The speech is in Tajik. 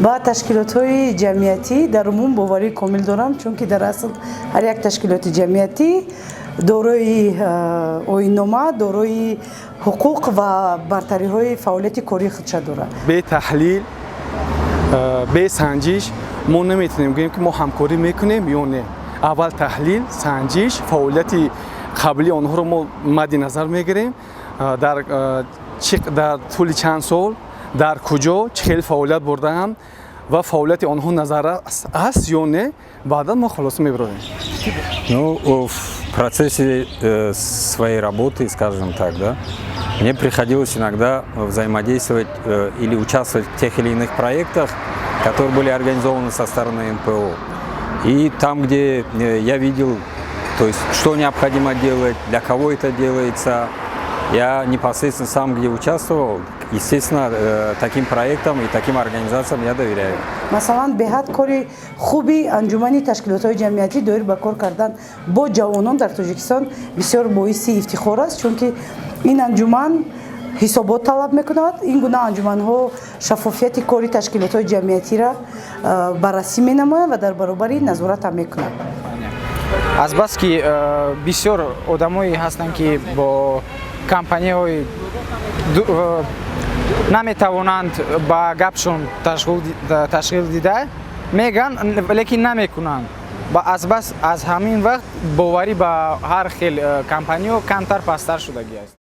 ба ташкилотҳои ҷамъиятӣ дар умум боварии комил дорам, чунки дар асл ҳар як ташкилоти ҷамъиятӣ дорои оиннома, дорои ҳуқуқ ва бартариҳои фаъолияти кории худша дорад. бе таҳлил, бе санҷиш мо наметавонем гӯем ки мо ҳамкорӣ мекунем ё не. аввал таҳлил, санҷиш, фаъолияти қаблии онҳоро мо мадди назар мегирем, дар тӯли чанд сол дар куҷо чӣ хел фаъолият бурдаанд ва фаъолияти онҳо назар аст ё не, баъдан мо хулоса мебароем. Ну, в процессе своей работы, скажем так, да, мне приходилось иногда взаимодействовать или участвовать в тех или иных проектах, которые были организованы со стороны НПО. И там, где я видел, то есть, что необходимо делать, для кого это делается, я непосредственно сам, где участвовал, естественно, таким проектам и таким организациям я доверяю. Масалан, беҳад кори хуби анҷумани ташкилотҳои ҷамъиятӣ доир ба кор кардан бо ҷавонон дар Тоҷикистон бисёр боиси ифтихор аст, чунки ин анҷуман ҳисобот талаб мекунад. Ин гуна анҷуманҳо шаффофияти кори ташкилотҳои ҷамъиятиро баррасӣ менамоянд ва дар баробари назорат ҳам мекунанд. Азбаски бисёр одамое ҳастанд, ки бо компанияҳои наметавонанд ба гапшон ташғил дида меган, лекин намекунанд. Аз ҳамин вақт боварӣ ба ҳар хел компаниё камтар пасттар шудагӣ аст.